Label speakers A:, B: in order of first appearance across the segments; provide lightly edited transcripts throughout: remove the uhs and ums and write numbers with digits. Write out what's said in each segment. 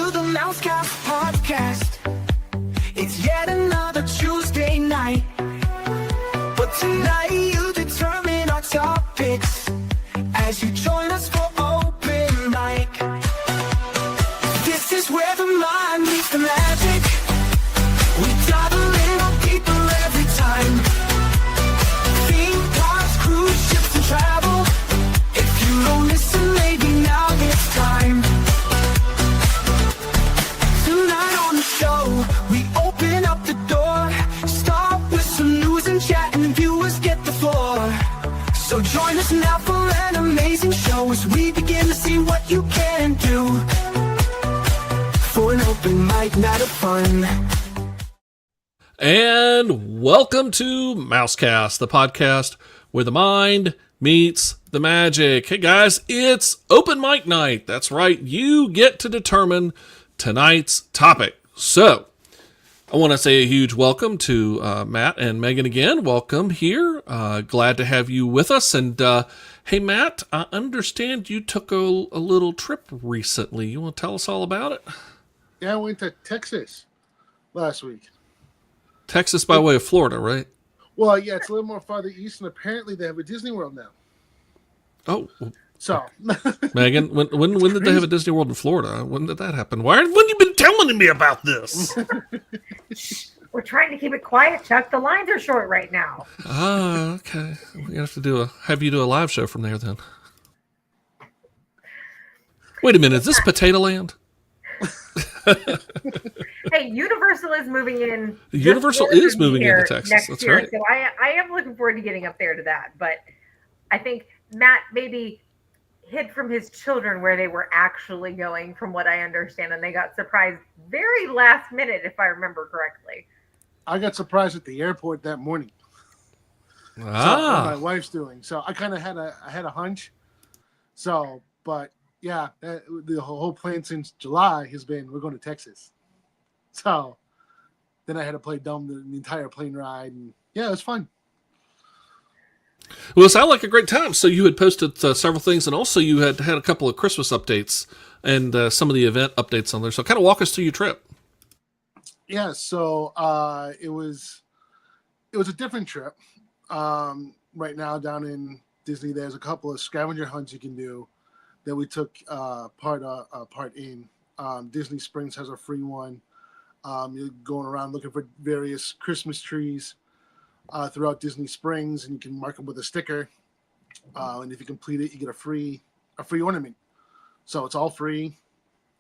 A: to the Mousecast podcast. It's yet another Tuesday night, but tonight you determine our topics as you join us for open mic. This is where the mind meets the magic. We dive a little deeper every time. Theme parks, cruise ships, and travel. If you don't listen, maybe now it's time. Tonight on the show, we open up the door. Start with some news and chat, and viewers get the floor. So join us now for an amazing show as we begin to see what you can do for an open mic night of fun.
B: And welcome to Mousecast, the podcast where the mind meets the magic. Hey guys, it's open mic night. That's right. You get to determine tonight's topic. So, I want to say a huge welcome to Matt and Megan again. Welcome here. Glad to have you with us. And hey, Matt, I understand you took a little trip recently. You want to tell us all about it?
C: Yeah, I went to Texas last week.
B: Texas by way of Florida, right?
C: Well, yeah, it's a little more farther east, and apparently they have a Disney World now.
B: Oh,
C: so
B: Megan, when did they have a Disney World in Florida? When did that happen? Why haven't you been telling me about this?
D: We're trying to keep it quiet, Chuck. The lines are short right now.
B: Ah, okay. We have to have you do a live show from there then. Wait a minute, is this Potato Land?
D: Hey, Universal is moving in.
B: Universal is moving into Texas.
D: Next
B: That's
D: year,
B: right.
D: So I am looking forward to getting up there to that. But I think Matt maybe hid from his children where they were actually going, from what I understand, and they got surprised very last minute, if I remember correctly.
C: I got surprised at the airport that morning.
B: Ah,
C: So, what my wife's doing. So I kind of had a hunch. So, but yeah, the whole plan since July has been we're going to Texas. So then I had to play dumb the entire plane ride, and yeah, it was fun.
B: well, it sounded like a great time. So you had posted several things, and also you had a couple of Christmas updates and some of the event updates on there. So kind of walk us through your trip.
C: Yeah, so it was a different trip. Right now down in Disney, there's a couple of scavenger hunts you can do that we took part in. Disney Springs has a free one. You're going around looking for various Christmas trees throughout Disney Springs, and you can mark them with a sticker. And if you complete it, you get a free ornament. So it's all free.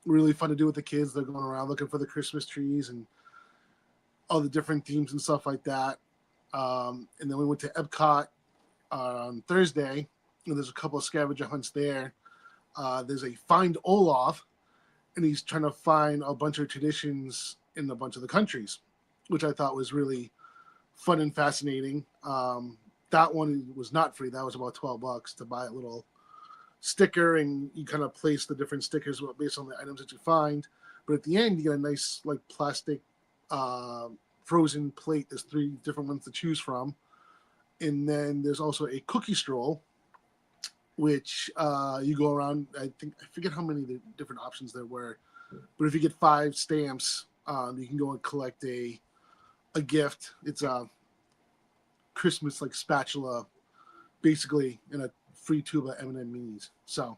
C: Really fun to do with the kids. They're going around looking for the Christmas trees and all the different themes and stuff like that. And then we went to Epcot on Thursday, and there's a couple of scavenger hunts there. There's a Find Olaf, and he's trying to find a bunch of traditions in a bunch of the countries, which I thought was really fun and fascinating. That one was not free. That was about $12 to buy a little sticker, and you kind of place the different stickers based on the items that you find. But at the end, you get a nice like plastic frozen plate. There's 3 different ones to choose from. And then there's also a cookie stroll, which you go around. I forget how many the different options there were, but if you get 5 stamps, you can go and collect a gift. It's a Christmas like spatula, basically, in a free tube of M&M minis. So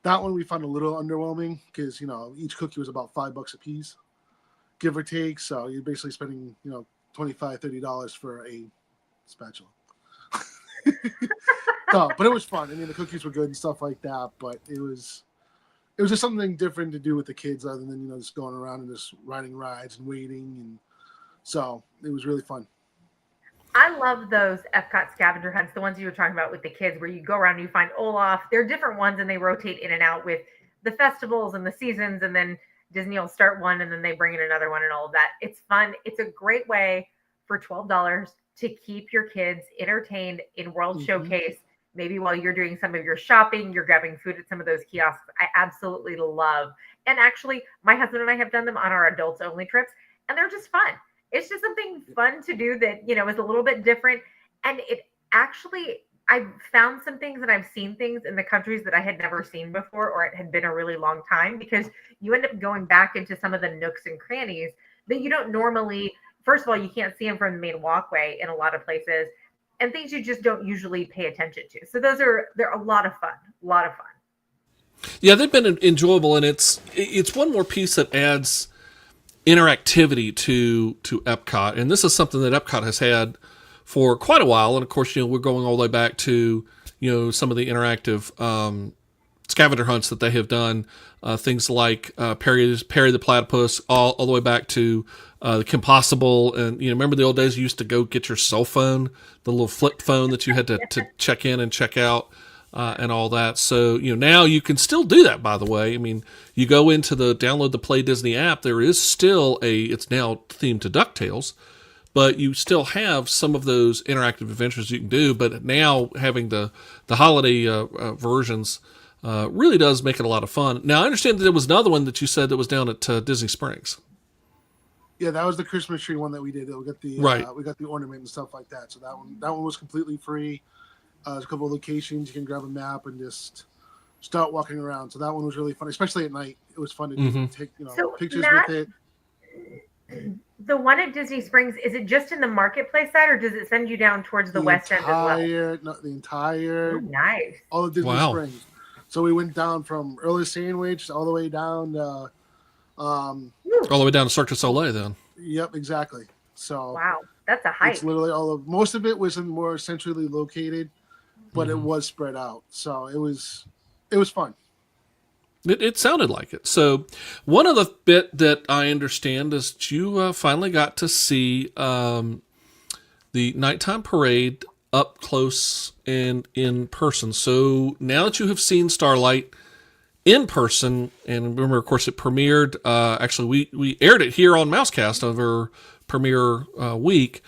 C: that one we found a little underwhelming because each cookie was about $5 a piece, give or take. So you're basically spending $25-$30 for a spatula. No, but it was fun. I mean, the cookies were good and stuff like that. But it was just something different to do with the kids, other than just going around and just riding rides and waiting, and so it was really fun.
D: I love those Epcot scavenger hunts, the ones you were talking about with the kids, where you go around and you find Olaf. They're different ones, and they rotate in and out with the festivals and the seasons, and then Disney will start one, and then they bring in another one and all of that. It's fun. It's a great way for $12 to keep your kids entertained in World Showcase. Maybe while you're doing some of your shopping, you're grabbing food at some of those kiosks. I absolutely love. And actually, my husband and I have done them on our adults only trips, and they're just fun. It's just something fun to do that, is a little bit different. And it actually I've found some things and I've seen things in the countries that I had never seen before, or it had been a really long time, because you end up going back into some of the nooks and crannies that you don't normally. First of all, you can't see them from the main walkway in a lot of places, and things you just don't usually pay attention to. So they're a lot of fun, a lot of fun.
B: Yeah, they've been enjoyable, and it's one more piece that adds interactivity to Epcot, and this is something that Epcot has had for quite a while. And of course, we're going all the way back to some of the interactive scavenger hunts that they have done, things like Perry the Platypus, all the way back to the Kim Possible. And remember the old days you used to go get your cell phone, the little flip phone that you had to check in and check out. And all that. So, now you can still do that, by the way. I mean, you go into download the Play Disney app, there is still it's now themed to DuckTales, but you still have some of those interactive adventures you can do. But now having the holiday versions really does make it a lot of fun. Now, I understand that there was another one that you said that was down at Disney Springs.
C: Yeah, that was the Christmas tree one that we did. We got the ornament and stuff like that. So that one was completely free. There's a couple of locations you can grab a map and just start walking around. So that one was really fun, especially at night. It was fun to take pictures with it.
D: The one at Disney Springs, is it just in the marketplace side, or does it send you down towards the west end as well?
C: The entire.
D: Ooh, nice.
C: All of Disney Springs. So we went down from Early Sandwich all the way down.
B: All the way down to Cirque du Soleil, then.
C: Yep, exactly. So
D: wow, that's a hike.
C: It's literally most of it was more centrally located, but it was spread out. So it was fun.
B: It sounded like it. So one of the bit that I understand is that you finally got to see the nighttime parade up close and in person. So now that you have seen Starlight in person, and remember, of course, it premiered. Actually, we aired it here on Mousecast over premiere week.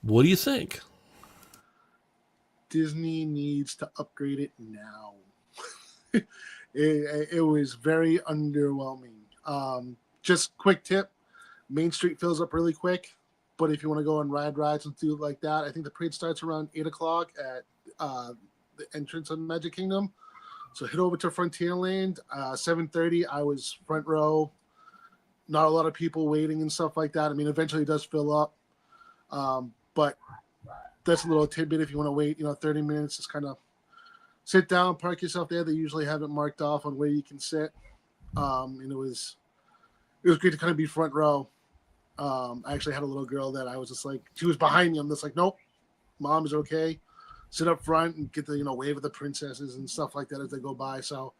B: What do you think?
C: Disney needs to upgrade it now. It was very underwhelming. Just quick tip, Main Street fills up really quick, but if you want to go on rides and do it like that, I think the parade starts around 8 o'clock at the entrance of Magic Kingdom. So head over to Frontierland. 7:30, I was front row. Not a lot of people waiting and stuff like that. I mean, eventually it does fill up. But that's a little tidbit if you want to wait, 30 minutes, just kind of sit down, park yourself there. They usually have it marked off on where you can sit. And it was great to kind of be front row. I actually had a little girl that I was just like, she was behind me. I'm just like, nope, Mom is okay. Sit up front and get the, wave of the princesses and stuff like that as they go by. So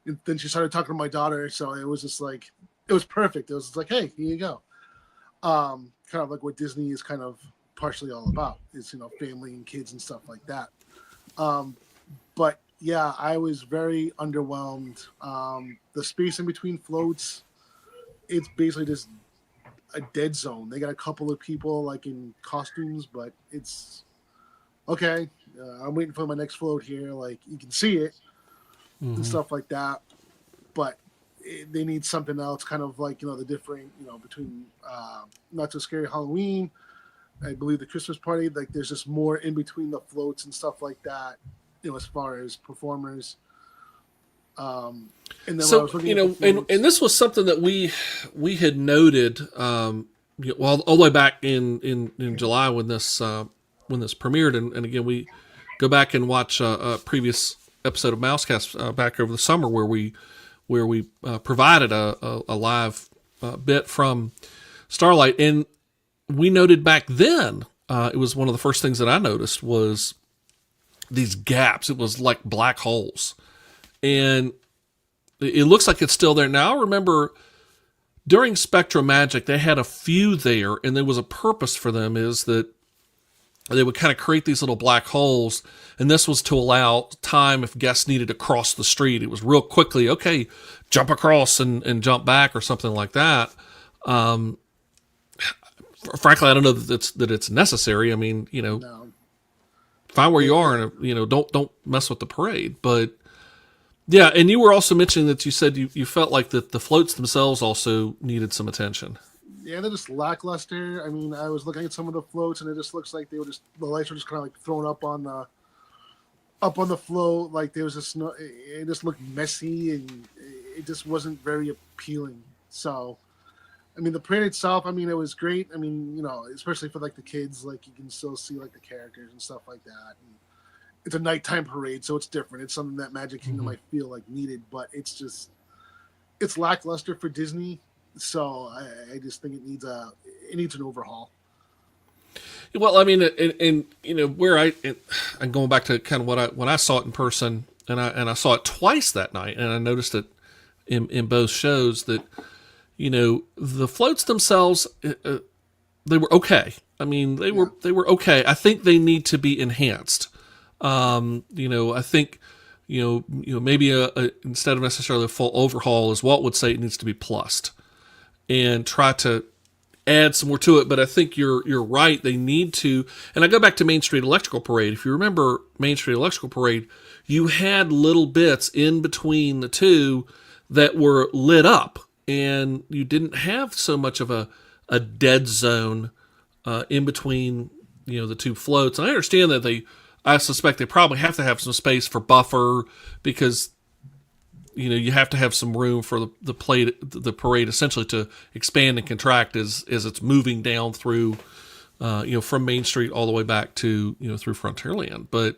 C: and then she started talking to my daughter. So it was just like, it was perfect. It was just like, hey, here you go. Kind of like what Disney is kind of partially all about is, family and kids and stuff like that. But yeah, I was very underwhelmed. The space in between floats, it's basically just a dead zone. They got a couple of people like in costumes, but it's okay. I'm waiting for my next float here. Like you can see it and stuff like that, but they need something else, kind of like, the different, between Not So Scary Halloween, I believe the Christmas party, like there's just more in between the floats and stuff like that, as far as performers. And then
B: so,
C: and
B: this was something that we had noted, all the way back in July when this premiered. And again, we go back and watch a previous episode of Mousecast back over the summer where we provided a live bit from Starlight. And we noted back then, it was one of the first things that I noticed was these gaps. It was like black holes. And it looks like it's still there. Now, I remember during Spectrum Magic, they had a few there, and there was a purpose for them, is that they would kind of create these little black holes, and this was to allow time if guests needed to cross the street. It was real quickly, okay, jump across and jump back or something like that. Frankly, I don't know that it's necessary. I mean,
C: no.
B: Find where you are, and don't mess with the parade. But yeah, and you were also mentioning that you said you felt like that the floats themselves also needed some attention.
C: Yeah, they're just lackluster. I mean, I was looking at some of the floats, and it just looks like the lights were just kind of like thrown up on up on the float, like there was a snow. It just looked messy and it just wasn't very appealing. So, I mean, the parade itself, I mean, it was great. I mean, you know, especially for like the kids, like you can still see like the characters and stuff like that. And it's a nighttime parade, so it's different. It's something that Magic Kingdom I feel like needed, but it's lackluster for Disney. So I just think it needs an overhaul.
B: Well, I mean, and you know where I'm going back to kind of when I saw it in person, and I saw it twice that night, and I noticed it in both shows that, you know, the floats themselves, they were okay. I mean, they were okay. I think they need to be enhanced. You know, I think, you know, maybe instead of necessarily a full overhaul, as Walt would say, it needs to be plussed and try to add some more to it. But I think you're right. They need to, and I go back to Main Street Electrical Parade. If you remember Main Street Electrical Parade, you had little bits in between the two that were lit up, and you didn't have so much of a dead zone in between, you know, the two floats. And I understand that I suspect they probably have to have some space for buffer because, you know, you have to have some room for the parade essentially to expand and contract as it's moving down through, you know, from Main Street all the way back to, you know, through Frontierland. But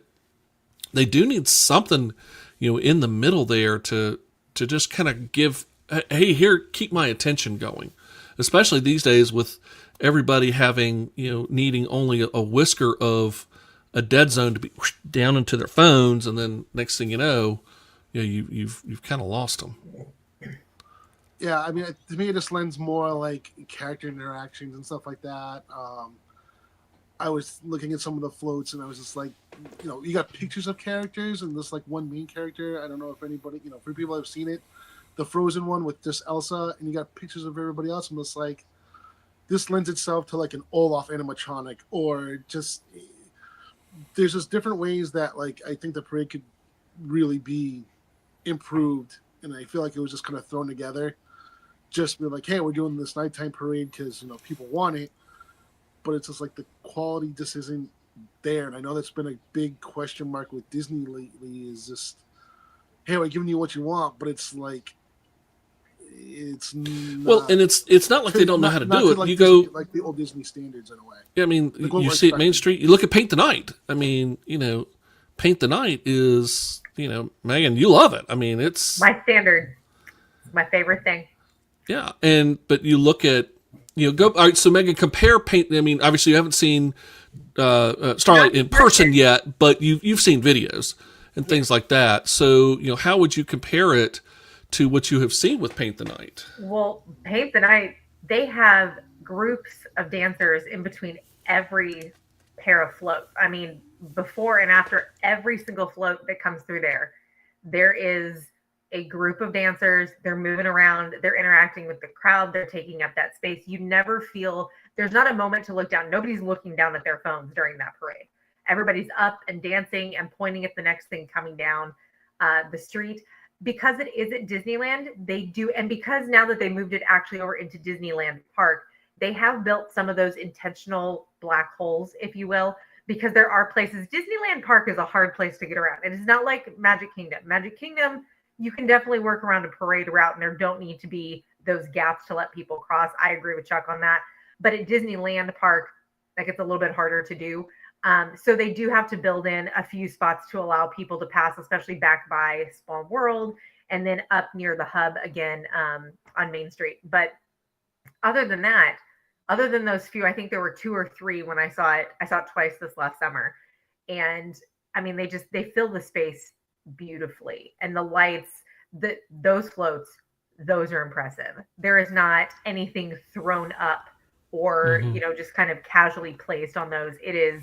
B: they do need something, you know, in the middle there to just kind of give, hey, here, keep my attention going, especially these days with everybody having, you know, needing only a whisker of a dead zone to be down into their phones, and then next thing you know, you've kind of lost them.
C: Yeah, I mean, to me, it just lends more like character interactions and stuff like that. I was looking at some of the floats, and I was just like, you know, you got pictures of characters and this like one main character. I don't know if anybody, you know, for people who've seen it, the Frozen one with just Elsa, and you got pictures of everybody else. I'm just like, this lends itself to like an Olaf animatronic, or just there's just different ways that like I think the parade could really be improved, and I feel like it was just kind of thrown together. Just be like, hey, we're doing this nighttime parade because, you know, people want it, but it's just like the quality just isn't there. And I know that's been a big question mark with Disney lately. Is just, hey, we're giving you what you want, but it's like, it's not,
B: well, and it's not like they don't know how to do it.
C: Like
B: you
C: Disney,
B: go
C: like the old Disney standards in a way.
B: Yeah, I mean,
C: like
B: you see it Main Street. You look at Paint the Night. I mean, you know, Paint the Night is, you know, Megan, you love it. I mean, it's
D: my standard, my favorite thing.
B: Yeah, but you look at, you know, all right. So Megan, compare Paint. I mean, obviously you haven't seen Starlight in person yet, but you've seen videos and things like that. So, you know, how would you compare it to what you have seen with Paint the Night?
D: Well, Paint the Night, they have groups of dancers in between every pair of floats. I mean, before and after every single float that comes through there is a group of dancers. They're moving around, they're interacting with the crowd, they're taking up that space. You never feel, there's not a moment to look down. Nobody's looking down at their phones during that parade. Everybody's up and dancing and pointing at the next thing coming down the street. Because it is at Disneyland, they do, and because now that they moved it actually over into Disneyland Park, they have built some of those intentional black holes, if you will, because there are places. Disneyland Park is a hard place to get around. It is not like Magic Kingdom. Magic Kingdom, you can definitely work around a parade route, and there don't need to be those gaps to let people cross. I agree with Chuck on that. But at Disneyland Park, that gets a little bit harder to do. So they do have to build in a few spots to allow people to pass, especially back by Spawn World and then up near the hub again on Main Street. But other than that, other than those few, I think there were 2 or 3 when I saw it. I saw it twice this last summer. And I mean, they fill the space beautifully. And the lights, those floats, those are impressive. There is not anything thrown up or, you know, just kind of casually placed on those. It is,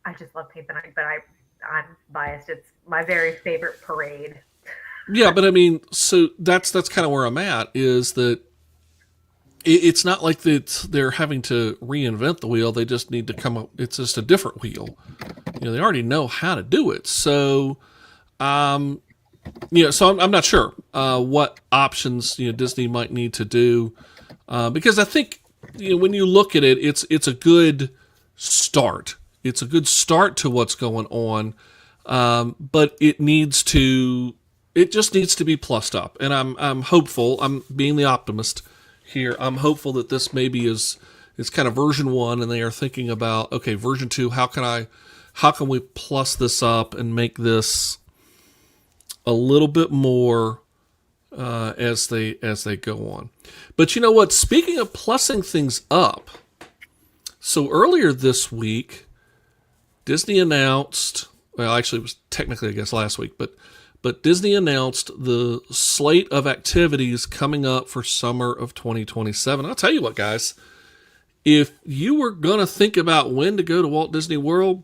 D: I just love Paint the Night, but I'm biased. It's my very favorite parade.
B: Yeah, but I mean, so that's kind of where I'm at, is that it's not like they're having to reinvent the wheel. They just need to come up. It's just a different wheel. You know, they already know how to do it. So, you know, so I'm not sure what options, you know, Disney might need to do, because I think, you know, when you look at it, it's a good start. It's a good start to what's going on. but it just needs to be plussed up. And I'm hopeful. I'm being the optimist here. I'm hopeful that this maybe is kind of version 1, and they are thinking about, okay, version 2. How can we plus this up and make this a little bit more as they go on? But you know what? Speaking of plussing things up, so earlier this week, Disney announced. Well, actually, it was technically, I guess, last week, but Disney announced the slate of activities coming up for summer of 2027. I'll tell you what, guys. If you were going to think about when to go to Walt Disney World,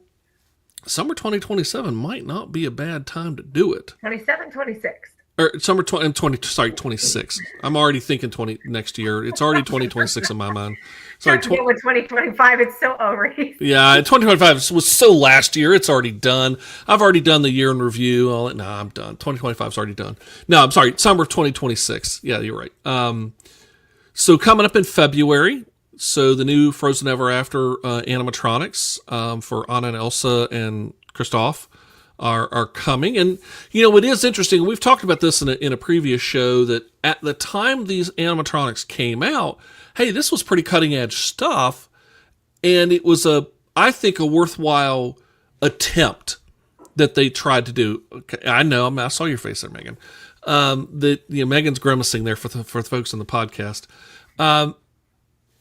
B: summer 2027 might not be a bad time to do it.
D: 27, 26.
B: Or summer 26. I'm already thinking next year. It's already 2026 in my mind. Sorry,
D: with 2025, it's so over.
B: Yeah, 2025 was so last year. It's already done. I've already done the year in review. I'm done. 2025 is already done. No, I'm sorry. Summer of 2026. Yeah, you're right. So coming up in February, so the new Frozen Ever After animatronics for Anna and Elsa and Kristoff are coming. And, you know, it is interesting. We've talked about this in a previous show, that at the time these animatronics came out, hey, this was pretty cutting edge stuff. And it was I think a worthwhile attempt that they tried to do. Okay, I saw your face there, Megan. Megan's grimacing there for the folks on the podcast.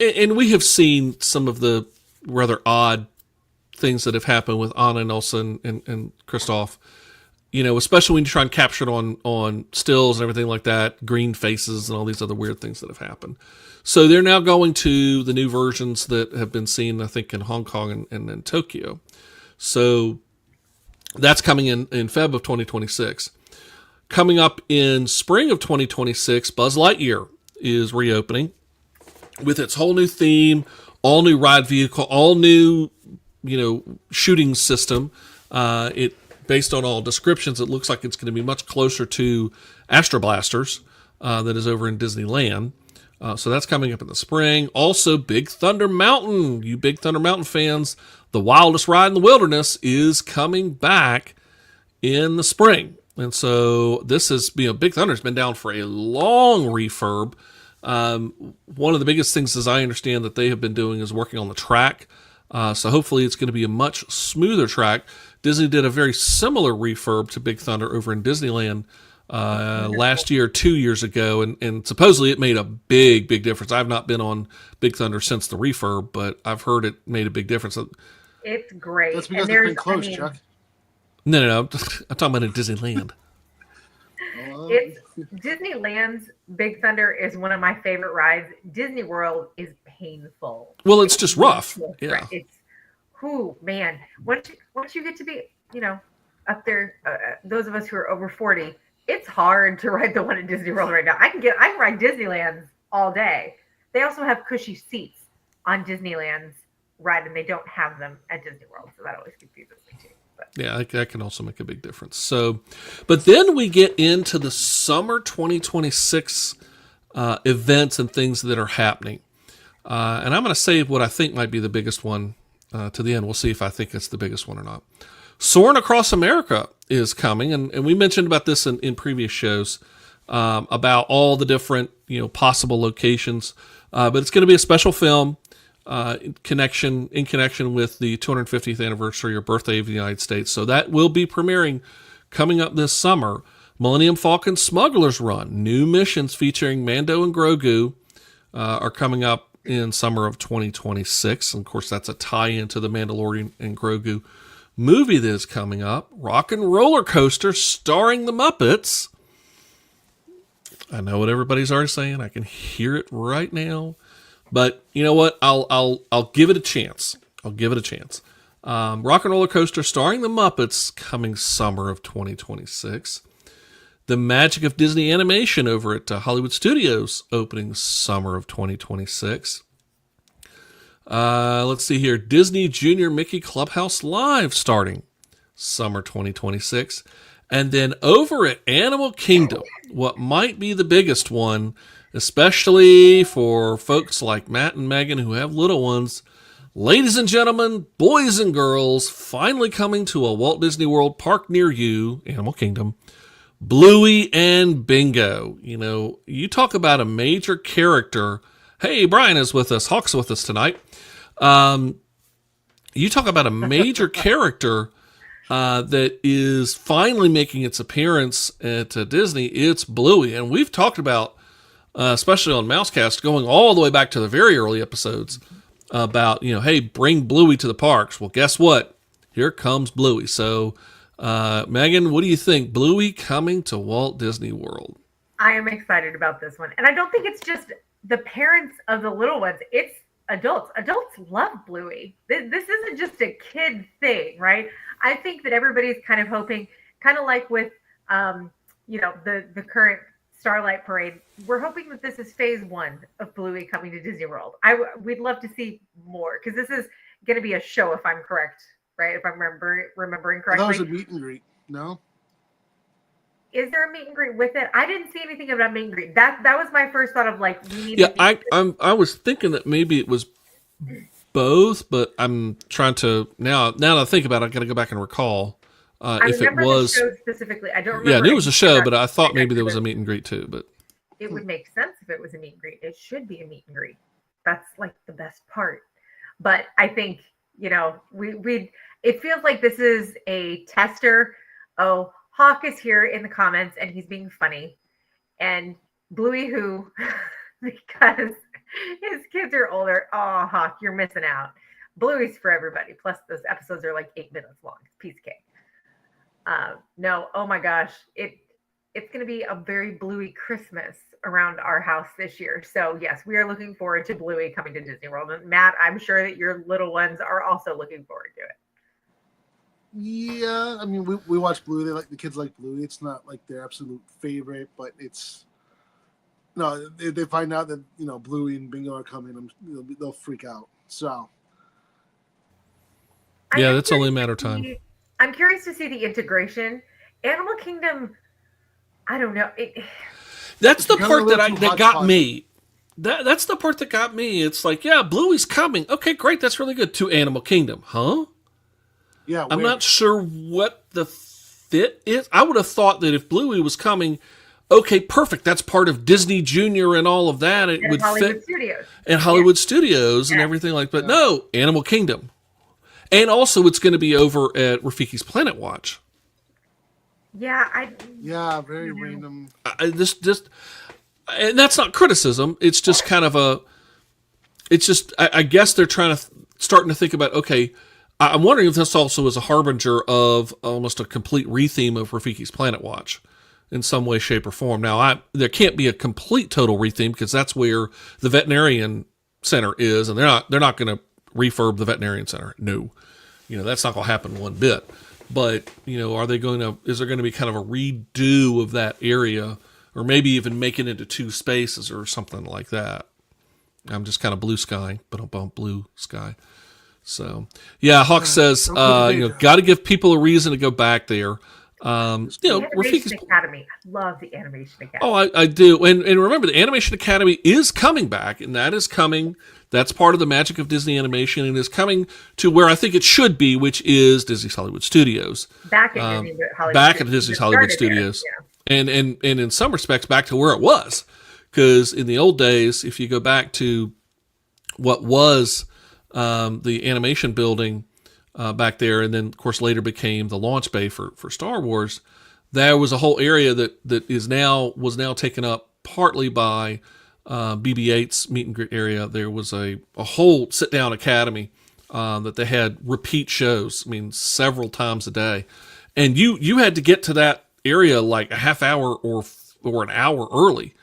B: And we have seen some of the rather odd things that have happened with Anna and Elsa and Kristoff, you know, especially when you try and capture it on stills and everything like that, green faces and all these other weird things that have happened. So they're now going to the new versions that have been seen, I think, in Hong Kong and in Tokyo. So that's coming in Feb of 2026. Coming up in spring of 2026, Buzz Lightyear is reopening with its whole new theme, all new ride vehicle, all new, you know, shooting system. It based on all descriptions, it looks like it's going to be much closer to Astro Blasters that is over in Disneyland. So that's coming up in the spring. Also, Big Thunder Mountain. You Big Thunder Mountain fans, the wildest ride in the wilderness is coming back in the spring. And so this is, Big Thunder's been down for a long refurb. One of the biggest things, as I understand, that they have been doing is working on the track. So hopefully it's going to be a much smoother track. Disney did a very similar refurb to Big Thunder over in Disneyland last year, 2 years ago, and supposedly it made a big difference. I've not been on Big Thunder since the refurb, but I've heard it made a big difference.
D: It's great.
C: That's because they've been closed, Chuck.
B: No. I'm talking about in Disneyland.
D: Disneyland's Big Thunder is one of my favorite rides. Disney World is painful.
B: Well, it's just rough. Yeah.
D: It's, man. Once you get to be, you know, up there, those of us who are over 40, it's hard to ride the one at Disney World right now. I can ride Disneyland's all day. They also have cushy seats on Disneyland's ride, and they don't have them at Disney World, so that always confuses me too. But.
B: Yeah, that can also make a big difference. So, but then we get into the summer 2026 events and things that are happening. And I'm going to save what I think might be the biggest one to the end. We'll see if I think it's the biggest one or not. Soarin' Across America is coming, and we mentioned about this in previous shows about all the different, you know, possible locations. But it's going to be a special film in connection with the 250th anniversary or birthday of the United States. So that will be premiering coming up this summer. Millennium Falcon Smuggler's Run, new missions featuring Mando and Grogu are coming up in summer of 2026. And of course, that's a tie-in to the Mandalorian and Grogu movie that is coming up. Rock and Roller Coaster starring the Muppets. I know what everybody's already saying. I can hear it right now. But you know what? I'll give it a chance. Rock and Roller Coaster starring the Muppets coming summer of 2026. The Magic of Disney Animation over at Hollywood Studios opening summer of 2026. Let's see here. Disney Junior Mickey Clubhouse Live starting summer 2026. And then over at Animal Kingdom, what might be the biggest one, especially for folks like Matt and Megan who have little ones, Ladies and gentlemen, boys and girls, finally coming to a Walt Disney World park near you, Animal Kingdom, Bluey and Bingo. You know, you talk about a major character. Hey, Brian is with us. Hawk's with us tonight. You talk about a major character that is finally making its appearance at Disney. It's Bluey. And we've talked about, especially on Mousecast, going all the way back to the very early episodes about, you know, hey, bring Bluey to the parks. Well, guess what? Here comes Bluey. So, Megan, what do you think? Bluey coming to Walt Disney World.
D: I am excited about this one. And I don't think it's just the parents of the little ones. It's adults. Adults love Bluey. This isn't just a kid thing, right? I think that everybody's kind of hoping, kind of like with, you know, the current Starlight Parade, we're hoping that this is phase 1 of Bluey coming to Disney World. We'd love to see more, because this is going to be a show, if I'm correct, right? If I'm remembering correctly.
C: That was a meet and greet, no?
D: Is there a meet and greet with it? I didn't see anything about meet and greet. That was my first thought of like, we need.
B: Yeah, I was thinking that maybe it was both, but I'm trying to now that I think about it, I got to go back and recall if it was
D: the show specifically. I don't remember.
B: Yeah, I knew it was a show, but I thought maybe there was a meet and greet too. But
D: it would make sense if it was a meet and greet. It should be a meet and greet. That's like the best part. But I think, you know, it feels like this is a tester. Oh, Hawk is here in the comments and he's being funny. And Bluey, who, because his kids are older, oh, Hawk, you're missing out. Bluey's for everybody. Plus, those episodes are like 8 minutes long. Piece of cake. No, oh my gosh. It's going to be a very Bluey Christmas around our house this year. So, yes, we are looking forward to Bluey coming to Disney World. And Matt, I'm sure that your little ones are also looking forward to it.
C: Yeah, I mean, we watch Bluey. The kids like Bluey. It's not like their absolute favorite, but it's no. They find out that, you know, Bluey and Bingo are coming, they'll freak out. So
B: yeah, that's only a matter of time.
D: I'm curious to see the integration. Animal Kingdom, I don't know.
B: That's the part that got me. That's the part that got me. It's like, yeah, Bluey's coming. Okay, great. That's really good. To Animal Kingdom, huh?
C: Yeah,
B: I'm not sure what the fit is. I would have thought that if Bluey was coming, okay, perfect. That's part of Disney Junior and all of that. It would fit.
D: Studios.
B: And Hollywood Studios and everything like that. But no, Animal Kingdom. And also it's going to be over at Rafiki's Planet Watch.
D: Yeah,
C: very random.
B: And that's not criticism. It's just kind of I guess they're starting to think about, okay, I'm wondering if this also is a harbinger of almost a complete retheme of Rafiki's Planet Watch in some way, shape, or form. Now, there can't be a complete total retheme because that's where the veterinarian center is, and they're not going to refurb the veterinarian center. No, you know, that's not going to happen one bit. But, you know, is there going to be kind of a redo of that area, or maybe even make it into 2 spaces or something like that? I'm just kind of blue sky, but I'm blue sky. So, yeah, Hawk says, you know, got to give people a reason to go back there. You know,
D: Animation Academy. I love the Animation Academy.
B: Oh, I do. And remember, the Animation Academy is coming back, and that is coming. That's part of the magic of Disney animation, and is coming to where I think it should be, which is Disney's Hollywood Studios.
D: Back at
B: Disney's Hollywood Studios. Yeah. And in some respects, back to where it was. Because in the old days, if you go back to what was the animation building back there, and then of course later became the launch bay for Star Wars, there was a whole area that was now taken up partly by BB-8's meet and greet area. There was a whole sit down academy that they had repeat shows. I mean, several times a day, and you had to get to that area like a half hour or an hour early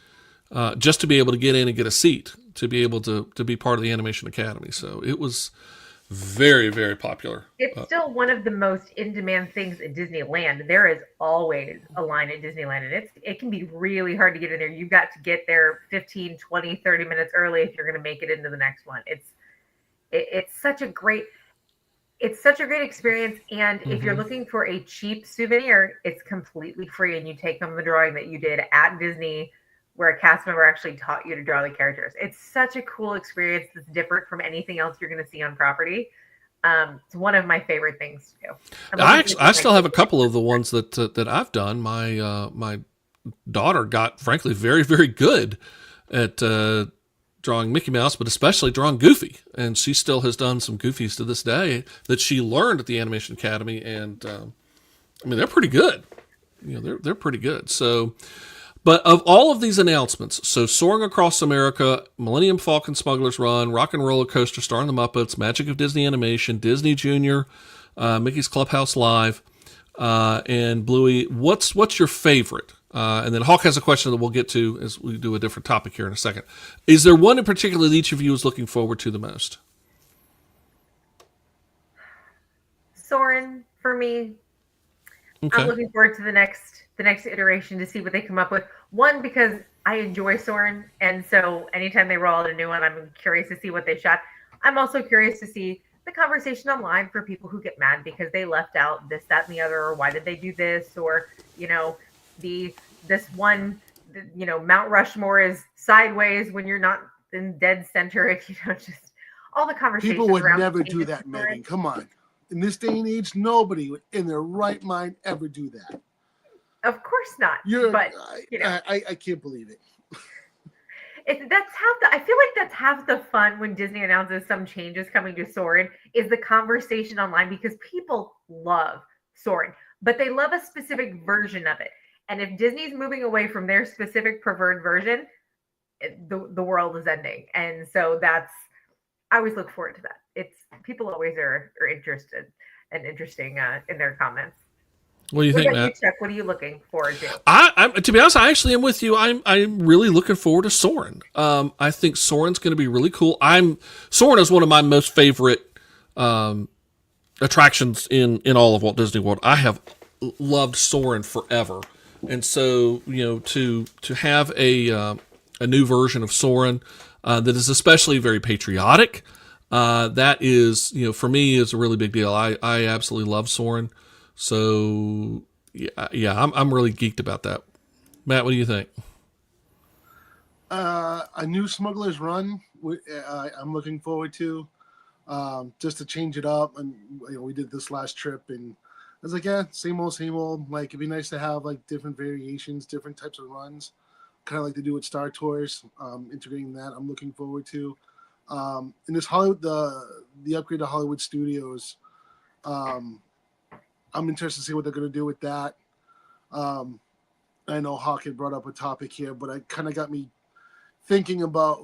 B: just to be able to get in and get a seat, to be able to be part of the Animation Academy. So it was very, very popular.
D: It's still one of the most in-demand things at Disneyland. There is always a line at Disneyland, and it can be really hard to get in there. You've got to get there 15, 20, 30 minutes early if you're going to make it into the next one. It's such a great experience. And if you're looking for a cheap souvenir, it's completely free, and you take them the drawing that you did at Disney where a cast member actually taught you to draw the characters. It's such a cool experience that's different from anything else you're going to see on property. It's one of my favorite things to do.
B: I still have a couple of the ones that I've done. My daughter got, frankly, very, very good at drawing Mickey Mouse, but especially drawing Goofy. And she still has done some Goofies to this day that she learned at the Animation Academy. And I mean, they're pretty good. They're pretty good. So, but of all of these announcements, so Soaring Across America, Millennium Falcon Smuggler's Run, Rock and Roller Coaster starring the Muppets, Magic of Disney Animation, Disney Junior, Mickey's Clubhouse Live, and Bluey, what's your favorite? And then Hawk has a question that we'll get to as we do a different topic here in a second. Is there one in particular that each of you is looking forward to the most?
D: Soarin' for me.
B: Okay.
D: I'm looking forward to the next iteration to see what they come up with. One, because I enjoy Soarin', and so anytime they roll out a new one, I'm curious to see what they shot. I'm also curious to see the conversation online for people who get mad because they left out this, that, and the other, or why did they do this, or this one, Mount Rushmore is sideways when you're not in dead center. Just all the conversations.
C: People would
D: around
C: never do that, Megan. Come on. In this day and age, nobody would, in their right mind, ever do that.
D: Of course not.
C: I can't believe it.
D: I feel like that's half the fun when Disney announces some changes coming to Soarin' is the conversation online, because people love Soarin', but they love a specific version of it. And if Disney's moving away from their specific preferred version, the world is ending. And so I always look forward to that. People always are interested and interesting in their comments.
B: What do you think, Matt?
D: Chuck? What are you looking forward to?
B: I'm to be honest, I actually am with you. I'm really looking forward to Soarin'. I think Soarin's going to be really cool. Soarin' is one of my most favorite attractions in all of Walt Disney World. I have loved Soarin' forever, and so to have a new version of Soarin' that is especially very patriotic, that is for me is a really big deal. I absolutely love Soarin'. So yeah, I'm really geeked about that. Matt, what do you think?
C: A new Smuggler's Run. I'm looking forward to, just to change it up. And we did this last trip, and I was like, yeah, same old. Like, it'd be nice to have like different variations, different types of runs, kind of like they do with Star Tours. Integrating that, I'm looking forward to. In this Hollywood, the upgrade to Hollywood Studios. I'm interested to see what they're going to do with that. I know Hawk had brought up a topic here, but it kind of got me thinking about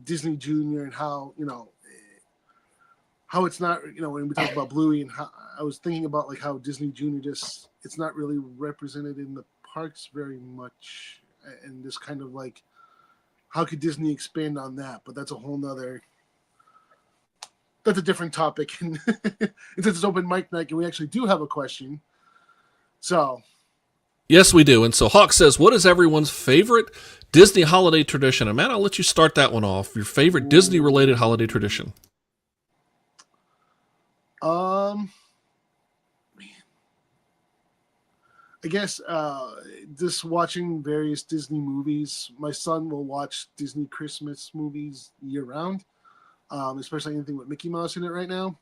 C: Disney Junior and how it's not, when we talk about Bluey, and how I was thinking about like how Disney Junior it's not really represented in the parks very much. And this kind of like, how could Disney expand on that? But that's a whole nother, that's a different topic. And since it's open mic night, and we actually do have a question. So.
B: Yes, we do. And so Hawk says, what is everyone's favorite Disney holiday tradition? And Matt, I'll let you start that one off. Your favorite Disney related holiday tradition.
C: Man. I guess just watching various Disney movies. My son will watch Disney Christmas movies year round. Especially anything with Mickey Mouse in it right now.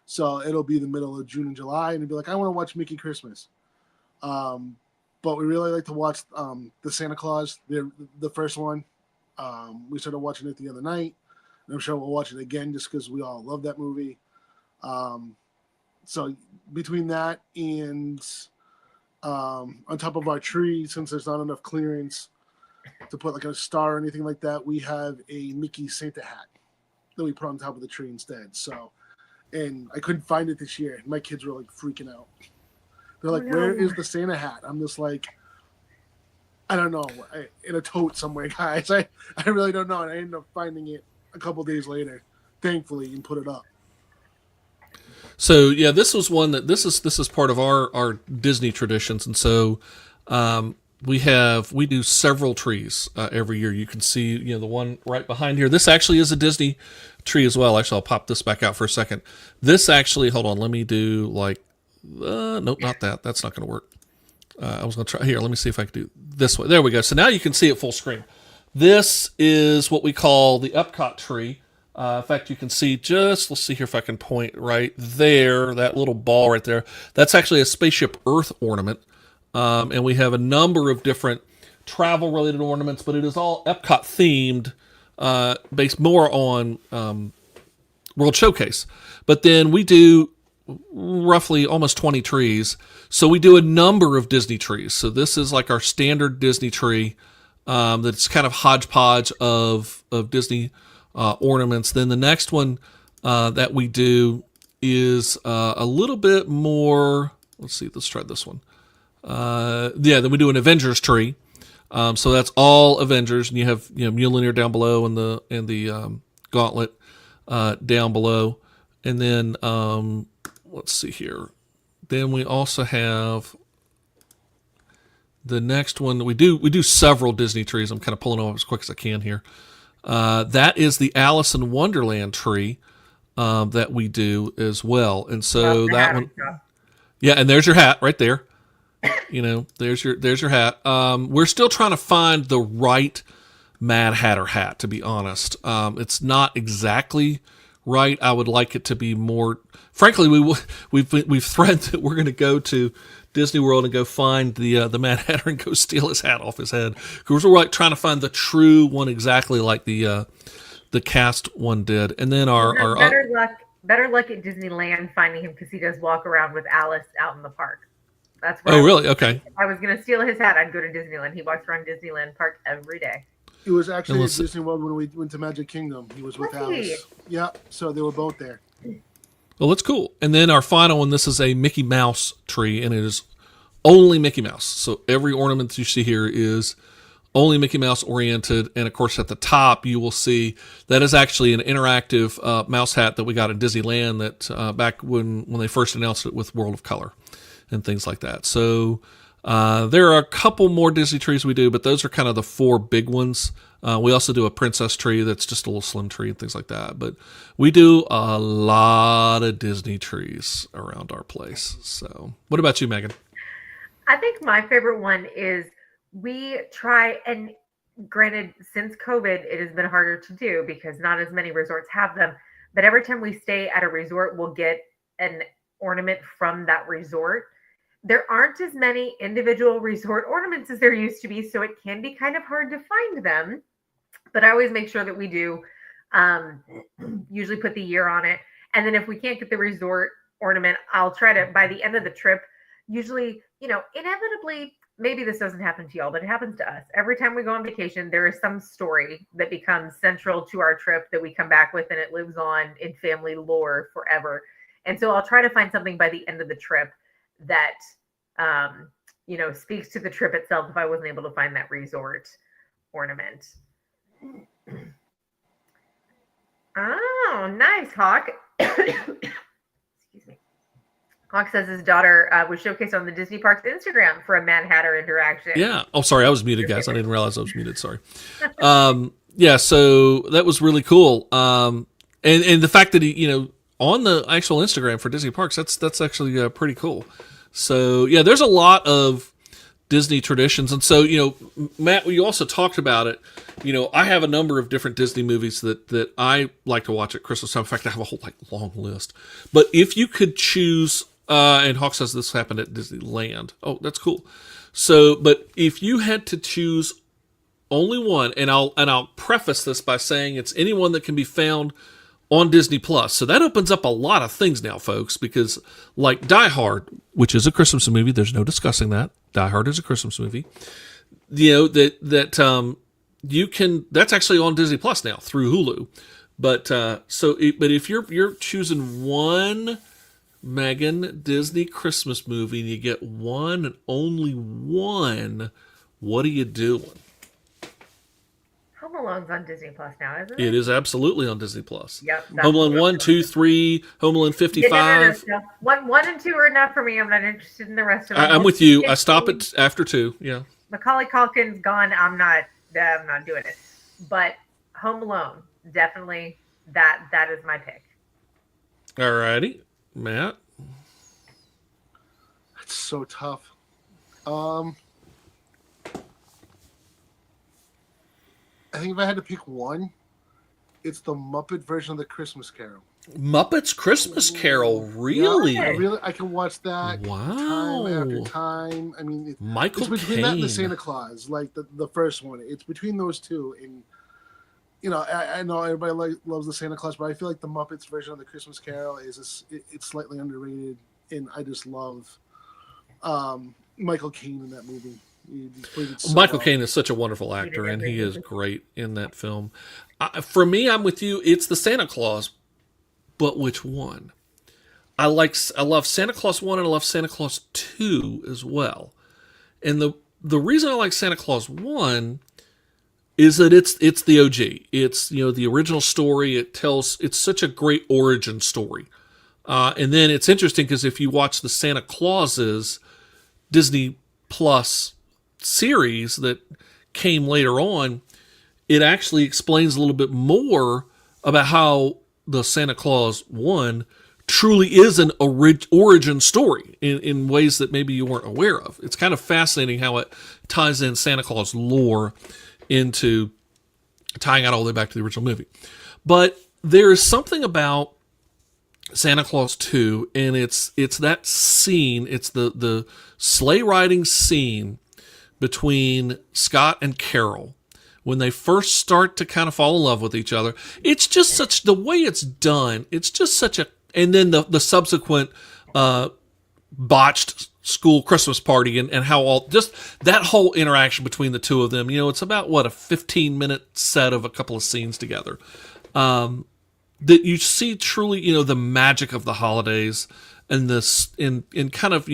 C: So it'll be the middle of June and July, and it'll be like, I want to watch Mickey Christmas. But we really like to watch the Santa Claus, the first one. We started watching it the other night, and I'm sure we'll watch it again just because we all love that movie. So between that and on top of our tree, since there's not enough clearance to put like a star or anything like that, we have a Mickey Santa hat that we put on top of the tree instead. So, and I couldn't find it this year. My kids were like freaking out. They're like, where is the Santa hat? I'm just like, I don't know, in a tote somewhere, guys. I really don't know. And I ended up finding it a couple days later, thankfully, and put it up.
B: So yeah, this was one that this is part of our Disney traditions. And so, we do several trees every year. You can see, the one right behind here. This actually is a Disney tree as well. Actually, I'll pop this back out for a second. This actually, hold on, let me do like, nope, not that. That's not going to work. I was going to try here. Let me see if I can do this way. There we go. So now you can see it full screen. This is what we call the Epcot tree. In fact, you can see let's see here if I can point right there, that little ball right there. That's actually a Spaceship Earth ornament. And we have a number of different travel-related ornaments, but it is all Epcot themed, based more on World Showcase. But then we do roughly almost 20 trees. So we do a number of Disney trees. So this is like our standard Disney tree, that's kind of hodgepodge of Disney ornaments. Then the next one that we do is a little bit more. Let's see. Let's try this one. Then we do an Avengers tree. So that's all Avengers, and you have Mjolnir down below and the Gauntlet down below, and then let's see here. Then we also have the next one. We do several Disney trees. I'm kind of pulling off as quick as I can here. That is the Alice in Wonderland tree that we do as well. And so that one, yeah, and there's your hat right there. There's your hat. We're still trying to find the right Mad Hatter hat, to be honest. It's not exactly right. I would like it to be more. Frankly, we've threatened that we're going to go to Disney World and go find the Mad Hatter and go steal his hat off his head, because we're trying to find the true one, exactly like the cast one did. And then our
D: better luck at Disneyland finding him, because he does walk around with Alice out in the park. That's where
B: really? Okay.
D: If I was going to steal his hat, I'd go to Disneyland. He walks around Disneyland Park every day.
C: It was actually at Disney World when we went to Magic Kingdom. He was with Alice. Yeah, so they were both there.
B: Well, that's cool. And then our final one, this is a Mickey Mouse tree, and it is only Mickey Mouse. So every ornament that you see here is only Mickey Mouse oriented. And of course, at the top, you will see that is actually an interactive mouse hat that we got at Disneyland that back when they first announced it with World of Color and things like that. So there are a couple more Disney trees we do, but those are kind of the four big ones. We also do a princess tree that's just a little slim tree and things like that. But we do a lot of Disney trees around our place. So what about you, Megan?
D: I think my favorite one is we try, and granted, since COVID, it has been harder to do because not as many resorts have them. But every time we stay at a resort, we'll get an ornament from that resort. There aren't as many individual resort ornaments as there used to be, so it can be kind of hard to find them. But I always make sure that we do usually put the year on it. And then if we can't get the resort ornament, I'll try to, by the end of the trip, usually, inevitably, maybe this doesn't happen to y'all, but it happens to us. Every time we go on vacation, there is some story that becomes central to our trip that we come back with, and it lives on in family lore forever. And so I'll try to find something by the end of the trip that, speaks to the trip itself if I wasn't able to find that resort ornament. Oh, nice, Hawk. Excuse me. Hawk says his daughter was showcased on the Disney Parks Instagram for a Mad Hatter interaction.
B: Yeah. Oh, sorry. I was muted, guys. I didn't realize I was muted. Sorry. Yeah. So that was really cool. And the fact that he, on the actual Instagram for Disney Parks, that's actually pretty cool. So yeah, there's a lot of Disney traditions. And so, Matt, you also talked about it. I have a number of different Disney movies that I like to watch at Christmas time. In fact, I have a whole long list. But if you could choose, and Hawk says this happened at Disneyland. Oh, that's cool. So, but if you had to choose only one, and I'll preface this by saying it's anyone that can be found on Disney Plus. So that opens up a lot of things now, folks, because like Die Hard, which is a Christmas movie, there's no discussing that. Die Hard is a Christmas movie. You can, that's actually on Disney Plus now through Hulu. But but if you're choosing one Megan Disney Christmas movie and you get one and only one, what are you doing?
D: Home Alone's on Disney Plus now, isn't it?
B: It is absolutely on Disney Plus.
D: Yep.
B: Home Alone 1, 2, 3, Home Alone 55.
D: No. One and two are enough for me. I'm not interested in the rest of them.
B: I'm with you. I stop it after 2. Yeah.
D: Macaulay Culkin's gone. I'm not doing it. But Home Alone, definitely that is my pick.
B: All righty. Matt?
C: It's so tough. Um, I think if I had to pick one, it's the Muppet version of the Christmas Carol.
B: Muppets Christmas Carol, really?
C: Yeah, I can watch that
B: Wow.
C: time after time. I mean,
B: Michael
C: it's between that and the
B: Caine.
C: Santa Claus, like the first one. It's between those two, and I know everybody loves the Santa Claus, but I feel like the Muppets version of the Christmas Carol it's slightly underrated, and I just love Michael Caine in that movie. He played it so
B: Michael
C: well.
B: Caine is such a wonderful actor, and he is great in that film. For me, I'm with you. It's the Santa Claus, but which one? I love Santa Claus 1 and I love Santa Claus 2 as well. And the reason I like Santa Claus 1 is that it's the OG. It's the original story. It's such a great origin story. And then it's interesting because if you watch the Santa Clauses Disney Plus series that came later on, it actually explains a little bit more about how the Santa Claus 1 truly is an origin story in ways that maybe you weren't aware of. It's kind of fascinating how it ties in Santa Claus lore into tying out all the way back to the original movie. But there is something about Santa Claus 2, and it's that scene, it's the sleigh riding scene between Scott and Carol when they first start to kind of fall in love with each other. It's just the way it's done. It's just such a, and then the subsequent botched school Christmas party and how just that whole interaction between the two of them. It's about a 15-minute set of a couple of scenes together. That you see truly, the magic of the holidays and this in kind of,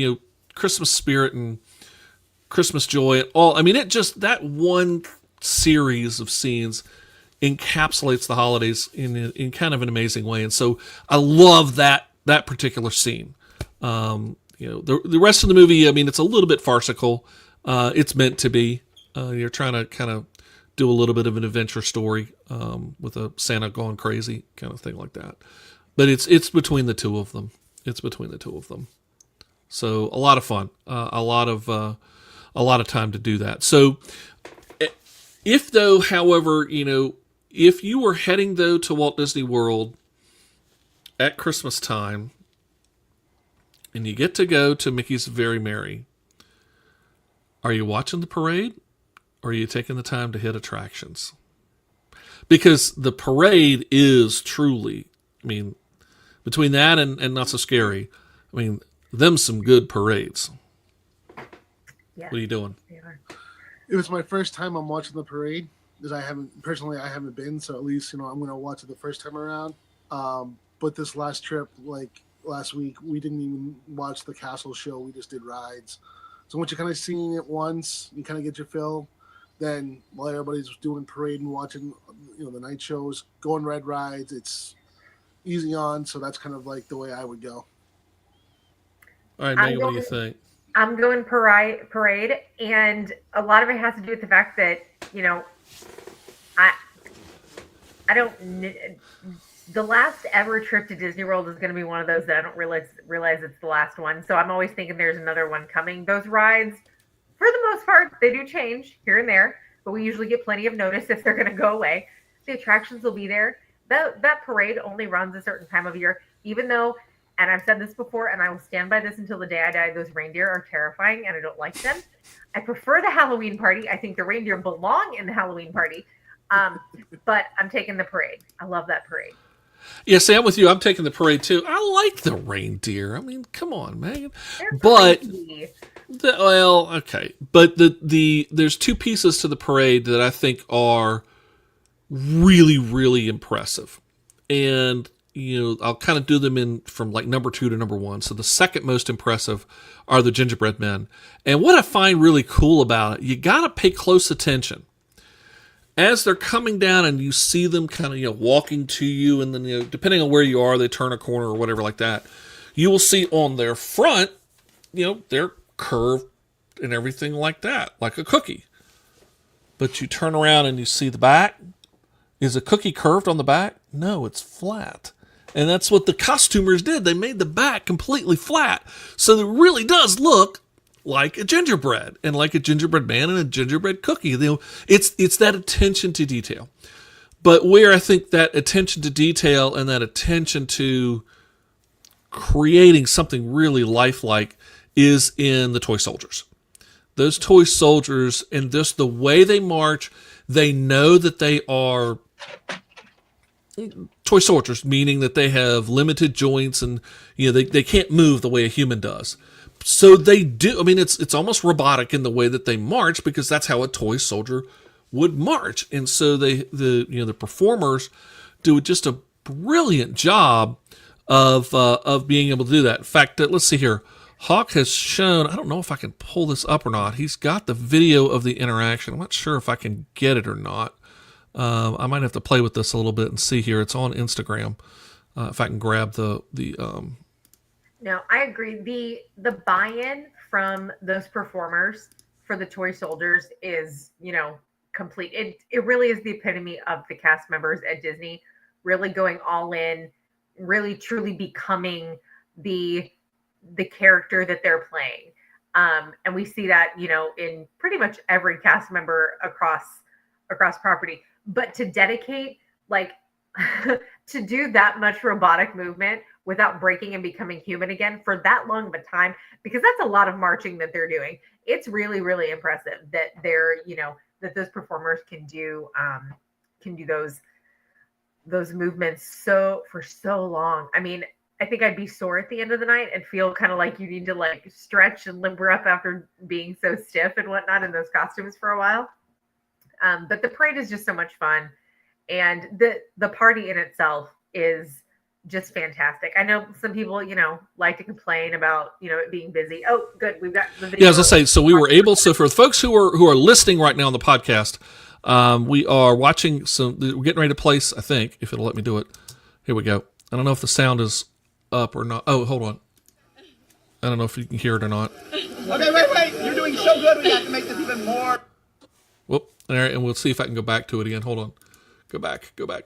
B: Christmas spirit and Christmas joy and all. I mean, that one series of scenes encapsulates the holidays in kind of an amazing way. And so I love that particular scene. The rest of the movie, I mean, it's a little bit farcical. It's meant to be. You're trying to kind of do a little bit of an adventure story with a Santa going crazy kind of thing like that. But it's between the two of them. So a lot of fun, a lot of time to do that. So however, if you were heading though to Walt Disney World at Christmas time and you get to go to Mickey's Very Merry, are you watching the parade or are you taking the time to hit attractions? Because the parade is truly, I mean, between that and Not So Scary, I mean, them's some good parades.
D: Yeah.
B: What are you doing?
C: It was my first time I'm watching the parade because I haven't been, so at least I'm going to watch it the first time around. But this last trip, like last week, we didn't even watch the castle show. We just did rides. So once you're kind of seeing it once, you kind of get your fill. Then while everybody's doing parade and watching, the night shows, going red rides, it's easy on. So that's kind of like the way I would go.
B: All right, Megan, what do you think?
D: I'm going parade, and a lot of it has to do with the fact that I don't. The last ever trip to Disney World is going to be one of those that I don't realize it's the last one. So I'm always thinking there's another one coming. Those rides, for the most part, they do change here and there, but we usually get plenty of notice if they're going to go away. The attractions will be there. That parade only runs a certain time of year, even though. And I've said this before, and I will stand by this until the day I die. Those reindeer are terrifying, and I don't like them. I prefer the Halloween party. I think the reindeer belong in the Halloween party. But I'm taking the parade. I love that parade.
B: Yeah, see, I'm with you. I'm taking the parade too. I like the reindeer. I mean, come on, Megan.
D: They're
B: But
D: crazy.
B: okay. But there's two pieces to the parade that I think are really, really impressive, and I'll kind of do them from like number 2 to number 1. So the second most impressive are the gingerbread men. And what I find really cool about it, you got to pay close attention. As they're coming down and you see them kind of, walking to you, and then, depending on where you are, they turn a corner or whatever like that, you will see on their front, they're curved and everything like that, like a cookie. But you turn around and you see the back. Is a cookie curved on the back? No, it's flat. And that's what the costumers did. They made the back completely flat. So it really does look like a gingerbread and like a gingerbread man and a gingerbread cookie. You know, it's that attention to detail. But where I think that attention to detail and that attention to creating something really lifelike is in the toy soldiers. Those toy soldiers and just the way they march, they know that they are toy soldiers, meaning that they have limited joints and they can't move the way a human does. So they do. I mean, it's almost robotic in the way that they march because that's how a toy soldier would march. And so the performers do just a brilliant job of being able to do that. In fact, let's see here. Hawk has shown, I don't know if I can pull this up or not. He's got the video of the interaction. I'm not sure if I can get it or not. I might have to play with this a little bit and see here. It's on Instagram. If I can grab the
D: No, I agree. The buy-in from those performers for the toy soldiers is, complete. It really is the epitome of the cast members at Disney, really going all in, really truly becoming the character that they're playing. And we see that, in pretty much every cast member across property. But to dedicate, to do that much robotic movement without breaking and becoming human again for that long of a time, because that's a lot of marching that they're doing. It's really, really impressive that they're, that those performers can do those movements for so long. I mean, I think I'd be sore at the end of the night and feel kind of like you need to stretch and limber up after being so stiff and whatnot in those costumes for a while. But the parade is just so much fun. And the party in itself is just fantastic. I know some people, like to complain about, it being busy. Oh, good. We've got the video.
B: Yeah, as I say, so we were able, so for folks who are listening right now on the podcast, we are watching we're getting ready to place, I think, if it'll let me do it. Here we go. I don't know if the sound is up or not. Oh, hold on. I don't know if you can hear it or not.
E: Okay, wait. You're doing so good. We have to make this even more.
B: Whoop. There, and we'll see if I can go back to it again. Hold on. Go back. Hold on.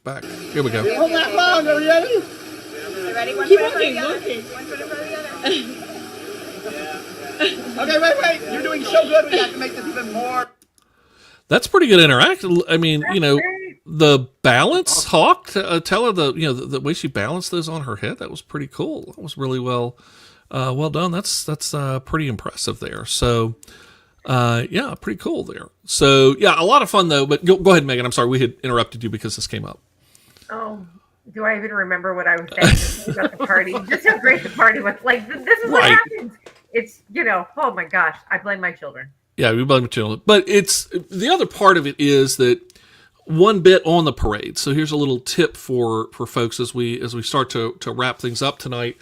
B: Back. Here we go.
E: Hold that long. Are we ready?
F: You ready? One
E: Keep
F: foot in
E: looking,
F: front of the other.
E: looking.
F: One foot in front of the other.
E: Okay, wait. You're doing so good. We have to make this even more.
B: That's pretty good interaction. I mean, the balance, Hawk, tell her the way she balanced those on her head, that was pretty cool. That was really well done. That's pretty impressive there. So, yeah, pretty cool there. So, yeah, a lot of fun though. But go ahead, Megan. I'm sorry we had interrupted you because this came up.
D: Oh, do I even remember what I was saying about the party? Just how great the party was. This is what happens. It's, oh my gosh, I blame my children.
B: Yeah, we blame the children. But it's the other part of it is that one bit on the parade. So here's a little tip for folks as we start to wrap things up tonight.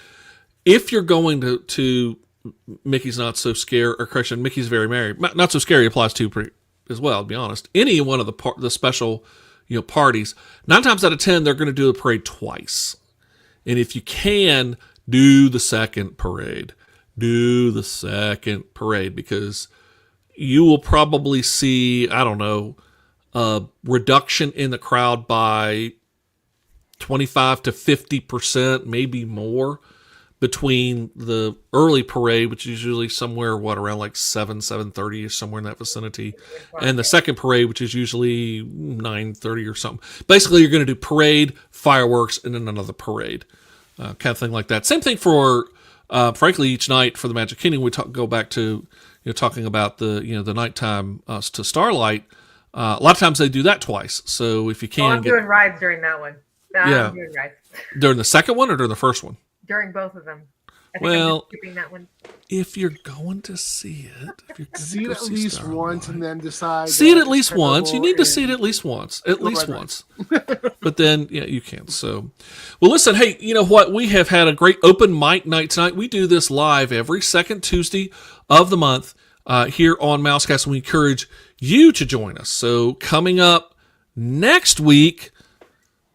B: If you're going to Mickey's Not So Scary, or correction, Mickey's Very Merry, Not So Scary applies to as well, to be honest. Any one of the special parties, 9 times out of 10 they're going to do the parade twice. And if you can, do the second parade. Because you will probably see, I don't know, a reduction in the crowd by 25 to 50%, maybe more, between the early parade, which is usually somewhere, around 7:30 or somewhere in that vicinity, and the second parade, which is usually 9:30 or something. Basically, you're going to do parade, fireworks, and then another parade, kind of thing like that. Same thing for, frankly, each night for the Magic Kingdom. We go back to talking about the nighttime to Starlight. A lot of times they do that twice. So if you can,
D: I'm doing rides during that one. I'm doing rides.
B: During the second one or during the first one?
D: During both of them. I think
B: Well,
D: I'm just skipping that one.
B: If you're going to see it,
C: See it at least once and then decide.
B: see it
C: that
B: at least
C: it's
B: once. You need to
C: terrible
B: see it at least once. At least
C: right.
B: once. But then, yeah, you can. So, well, listen, hey, you know what? We have had a great open mic night tonight. We do this live every second Tuesday of the month here on Mousecast, and we encourage you to join us. So, coming up next week,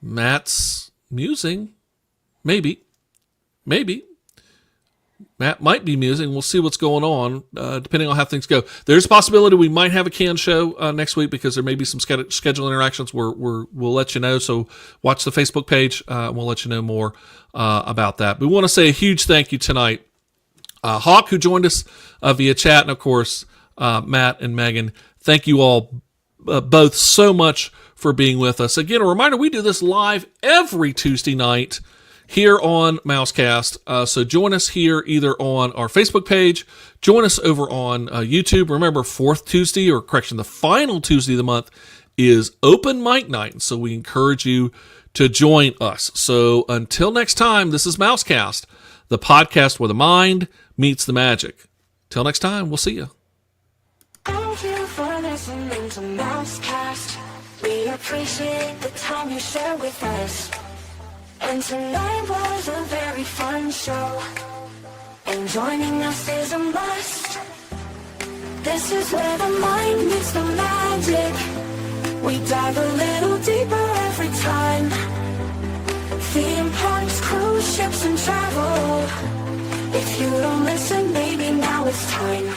B: Matt's musing. Maybe. Matt might be musing. We'll see what's going on, depending on how things go. There's a possibility we might have a canned show next week because there may be some schedule interactions. We'll let you know. So watch the Facebook page, and we'll let you know more about that. We want to say a huge thank you tonight Hawk, who joined us via chat, and of course, Matt and Megan. Thank you all both so much for being with us. Again, a reminder, we do this live every Tuesday night here on Mousecast. So join us here either on our Facebook page, join us over on YouTube. Remember, the final Tuesday of the month is open mic night. So we encourage you to join us. So until next time, this is Mousecast, the podcast where the mind meets the magic. Till next time, we'll see you.
G: Thank you for listening to Mousecast. We appreciate the time you share with us. And tonight was a very fun show. And joining us is a must. This is where the mind meets the magic. We dive a little deeper every time. Theme parks, cruise ships, and travel. If you don't listen, maybe now it's time.